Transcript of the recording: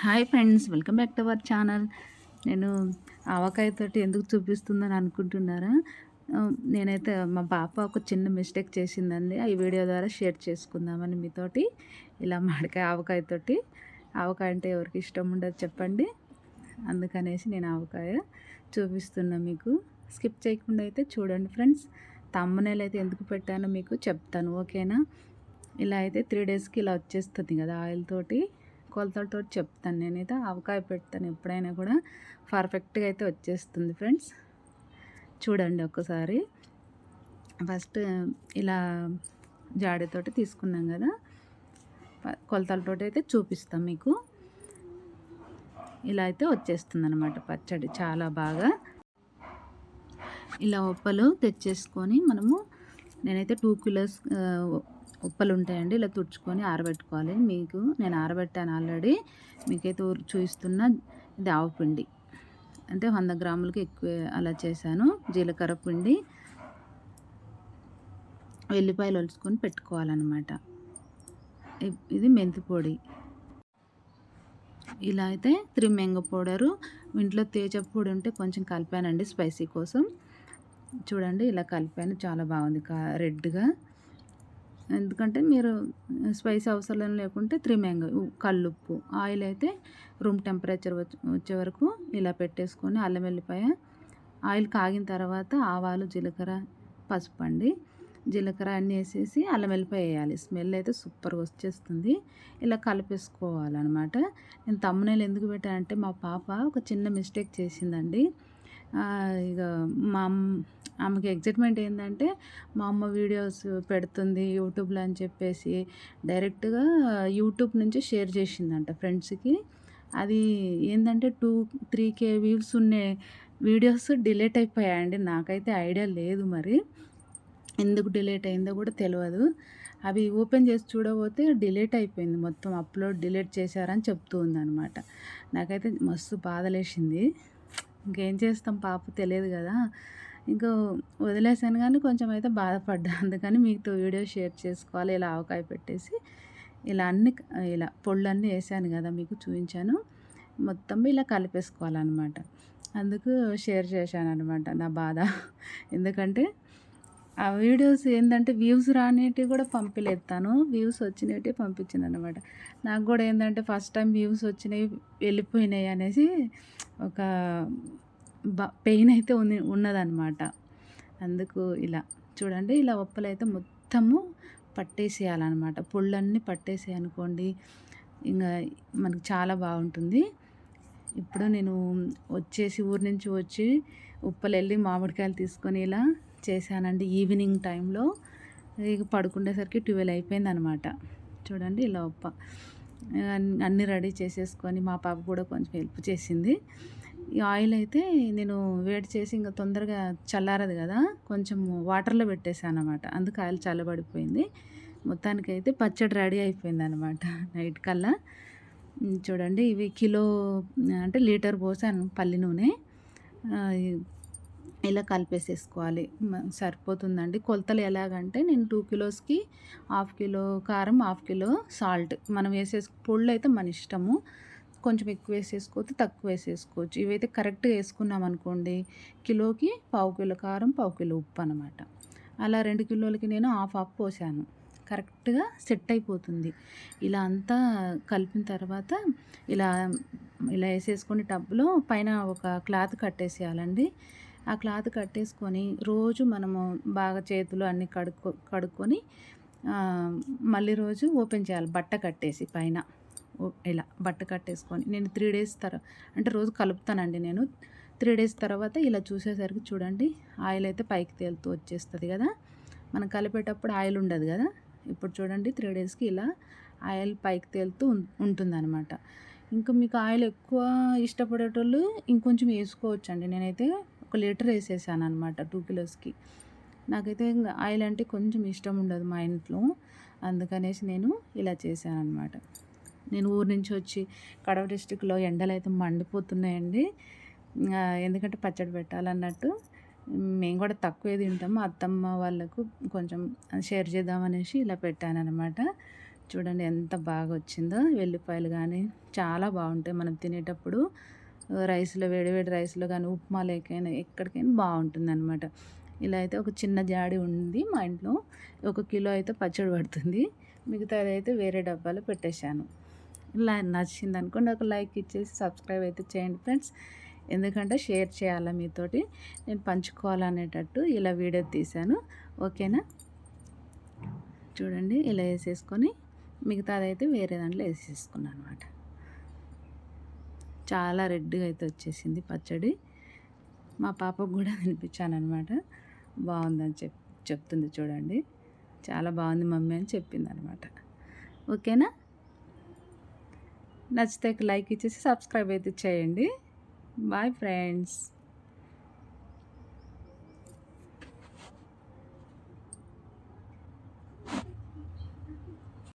Hi friends, welcome back to our channel. నేను ఆవకాయతోటి ఎందుకు చూపిస్తుందని అనుకుంటున్నారా? నేనైతే మా పాప ఒక చిన్న మిస్టేక్ చేసిందండి. ఈ వీడియో ద్వారా షేర్ చేసుకుందామని మీతోటి. ఇలా మామిడికాయ ఆవకాయతోటి. ఆవకాయ అంటే ఎవరికి ఇష్టం ఉండదు చెప్పండి. అందుకనేసి నేను ఆవకాయ చూపిస్తున్నా మీకు. స్కిప్ చేయకుండా అయితే చూడండి ఫ్రెండ్స్. థంబ్‌నెయిల్ అయితే ఎందుకు పెట్టానో మీకు చెప్తాను, ఓకేనా? ఇలా అయితే 3 డేస్‌కి ఇలా వచ్చేస్తుంది కదా ఆయిల్ తోటి. కొలతలతో చెప్తాను. నేనైతే ఆవకాయ పెడతాను ఎప్పుడైనా కూడా పర్ఫెక్ట్గా అయితే వచ్చేస్తుంది ఫ్రెండ్స్. చూడండి ఒక్కసారి. ఫస్ట్ ఇలా జాడీతోటి తీసుకున్నాం కదా, కొలతలతోటి అయితే చూపిస్తాం మీకు. ఇలా అయితే వచ్చేస్తుంది అనమాట పచ్చడి చాలా బాగా. ఇలా ఉప్పలు తెచ్చేసుకొని మనము, నేనైతే 2 కిలోస్ ఉప్పలు ఉంటాయండి. ఇలా తుడుచుకొని ఆరబెట్టుకోవాలి. మీకు నేను ఆరబెట్టాను ఆల్రెడీ. మీకైతే చూపిస్తున్నా. ఇది ఆవపిండి అంటే 100 గ్రాములకి ఎక్కువ అలా చేశాను. జీలకర్ర పిండి, వెల్లిపాయలు ఒలుచుకొని పెట్టుకోవాలన్నమాట. ఇది మెంతి పొడి. ఇలా అయితే 3 మ్యాంగో పౌడరు, ఇంట్లో తేజ పొడి ఉంటే కొంచెం కలిపానండి స్పైసీ కోసం. చూడండి ఇలా కలిపాను, చాలా బాగుంది రెడ్గా. ఎందుకంటే మీరు స్పైసీ అవసరం లేకుంటే 3 మ్యాంగో. కల్లుప్పు, ఆయిల్ అయితే రూమ్ టెంపరేచర్ వచ్చే వరకు ఇలా పెట్టేసుకొని, అల్లం వెల్లిపాయ, ఆయిల్ కాగిన తర్వాత ఆవాలు, జీలకర్ర, పసుపు అండి. జీలకర్ర అన్నీ వేసేసి అల్లం వెల్లిపాయ వేయాలి. స్మెల్ అయితే సూపర్గా వచ్చేస్తుంది. ఇలా కలిపేసుకోవాలన్నమాట. నేను థంబ్‌నెయిల్ ఎందుకు పెట్టానంటే మా పాప ఒక చిన్న మిస్టేక్ చేసిందండి. ఇక మా ఆమెకి ఎగ్జైట్మెంట్ ఏంటంటే మా అమ్మ వీడియోస్ పెడుతుంది యూట్యూబ్లో అని చెప్పేసి డైరెక్ట్గా యూట్యూబ్ నుంచి షేర్ చేసిందంట ఫ్రెండ్స్కి. అది ఏంటంటే 2-3K వ్యూస్ ఉన్న వీడియోస్ డిలీట్ అయిపోయాయండి. నాకైతే ఐడియా లేదు, మరి ఎందుకు డిలీట్ అయిందో కూడా తెలియదు. అవి ఓపెన్ చేసి చూడబోతే డిలీట్ అయిపోయింది మొత్తం. అప్లోడ్ డిలీట్ చేశారని చెప్తూ ఉందన్నమాట. నాకైతే మస్తు బాధలేసింది. ఇంకేం చేస్తాం, పాప తెలియదు కదా. ఇంకా వదిలేసాను, కానీ కొంచెం అయితే బాధపడ్డా. అందుకని మీతో వీడియో షేర్ చేసుకోవాలి. ఇలా ఆవకాయ పెట్టేసి ఇలా ఇలా పొళ్ళన్నీ వేసాను కదా, మీకు చూపించాను. మొత్తం ఇలా కలిపేసుకోవాలన్నమాట. అందుకు షేర్ చేశాను అనమాట నా బాధ. ఎందుకంటే ఆ వీడియోస్ ఏంటంటే వ్యూస్ రానిటివి కూడా పంపలేదు తను, వ్యూస్ వచ్చినవి పంపించింది అనమాట. నాకు కూడా ఏంటంటే ఫస్ట్ టైం వ్యూస్ వచ్చినాయి వెళ్ళిపోయినాయి అనేసి ఒక పెయిన్ అయితే ఉన్నదనమాట. అందుకు ఇలా చూడండి, ఇలా ఉప్పలైతే మొత్తము పట్టేసేయాలన్నమాట. పొళ్ళన్నీ పట్టేసాయి అనుకోండి, ఇంకా మనకు చాలా బాగుంటుంది. ఇప్పుడు నేను ఊరి నుంచి వచ్చి ఉప్పలు వెళ్ళి మామిడికాయలు తీసుకొని ఇలా చేశానండి ఈవినింగ్ టైంలో. ఇక పడుకునేసరికి 12 అయిపోయిందనమాట. చూడండి ఇలా అన్నీ రెడీ చేసేసుకొని మా పాప కూడా కొంచెం హెల్ప్ చేసింది. ఈ ఆయిల్ అయితే నేను వేడి చేసి ఇంకా తొందరగా చల్లారదు కదా, కొంచెం వాటర్లో పెట్టేశాను అనమాట. అందుకు ఆయిల్ చల్లబడిపోయింది. మొత్తానికైతే పచ్చడి రెడీ అయిపోయిందనమాట నైట్ కల్లా. చూడండి ఇవి కిలో అంటే లీటర్ పోసాను పల్లి నూనె. ఇలా కలిపేసేసుకోవాలి, సరిపోతుందండి. కొలతలు ఎలాగంటే నేను 2 కిలోస్కి 1/2 కిలో కారం, 1/2 కిలో సాల్ట్ మనం పొళ్ళు అయితే మన ఇష్టము. కొంచెం ఎక్కువ వేసేసుకోవచ్చు, తక్కువ వేసేసుకోవచ్చు. ఇవైతే కరెక్ట్గా వేసుకున్నాం అనుకోండి, కిలోకి 1/2 కిలో కారం, 1/2 కిలో ఉప్పు అనమాట. అలా 2 కిలోలకి నేను హాఫ్ పోసాను. కరెక్ట్గా సెట్ అయిపోతుంది. ఇలా అంతా కలిపిన తర్వాత ఇలా ఇలా వేసేసుకొని టబ్లో పైన ఒక క్లాత్ కట్టేసేయాలండి. ఆ క్లాత్ కట్టేసుకొని రోజు మనము బాగా చేతులు అన్నీ కడుక్కొని మళ్ళీ రోజు ఓపెన్ చేయాలి బట్ట కట్టేసి పైన. ఇలా బట్ట కట్టేసుకొని నేను 3 డేస్ అంటే రోజు కలుపుతానండి నేను. 3 డేస్ తర్వాత ఇలా చూసేసరికి చూడండి ఆయిల్ అయితే పైకి తేలుతూ వచ్చేస్తుంది కదా. మనం కలిపేటప్పుడు ఆయిల్ ఉండదు కదా. ఇప్పుడు చూడండి 3 డేస్కి ఇలా ఆయిల్ పైకి తేలుతూ ఉంటుందన్నమాట. ఇంకా మీకు ఆయిల్ ఎక్కువ ఇష్టపడేటోళ్ళు ఇంకొంచెం వేసుకోవచ్చండి. నేనైతే 1 లీటర్ వేసేసాను అనమాట 2 కిలోస్కి. నాకైతే ఆయిల్ అంటే కొంచెం ఇష్టం ఉండదు మా ఇంట్లో. అందుకనేసి నేను ఇలా చేశాను అనమాట. నేను ఊరి నుంచి వచ్చి కడప డిస్ట్రిక్ట్లో ఎండలు అయితే మండిపోతున్నాయండి. ఎందుకంటే పచ్చడి పెట్టాలన్నట్టు మేము కూడా తక్కువే తింటాము. అత్తమ్మ వాళ్ళకు కొంచెం షేర్ చేద్దామనేసి ఇలా పెట్టానన్నమాట. చూడండి ఎంత బాగా వచ్చిందో. వెల్లిపాయలు గానీ చాలా బావుంటాయి మనం తినేటప్పుడు. రైస్‌లో వేడి వేడి రైస్‌లో గానీ, ఉప్మాలోకైనా ఎక్కడికైనా బావుంటుందనమాట. ఇలా అయితే ఒక చిన్న జాడి ఉంది మా ఇంట్లో. 1 కిలో అయితే పచ్చడి పడుతుంది. మిగతాదైతే వేరే డబ్బాలో పెట్టేశాను. ఇలా నచ్చిందనుకోండి ఒక లైక్ ఇచ్చేసి సబ్స్క్రైబ్ అయితే చేయండి ఫ్రెండ్స్. ఎందుకంటే షేర్ చేయాలా మీతోటి. నేను పంచుకోవాలనేటట్టు ఇలా వీడియో తీశాను. ఓకేనా? చూడండి ఇలా ఏసేసుకొని మిగతాదైతే వేరే దాంట్లో ఏసేసుకున్నాను అనమాట. చాలా రెడ్‌గా అయితే వచ్చేసింది పచ్చడి. మా పాపకు గూడా తినిపించాననమాట. బావుందని చెప్తుంది చూడండి. చాలా బావుంది మమ్మీ అని చెప్పిందనమాట. ఓకేనా? నచ్చితే ఒక లైక్ ఇచ్చేసి సబ్స్క్రైబ్ అయితే చేయండి. Bye friends.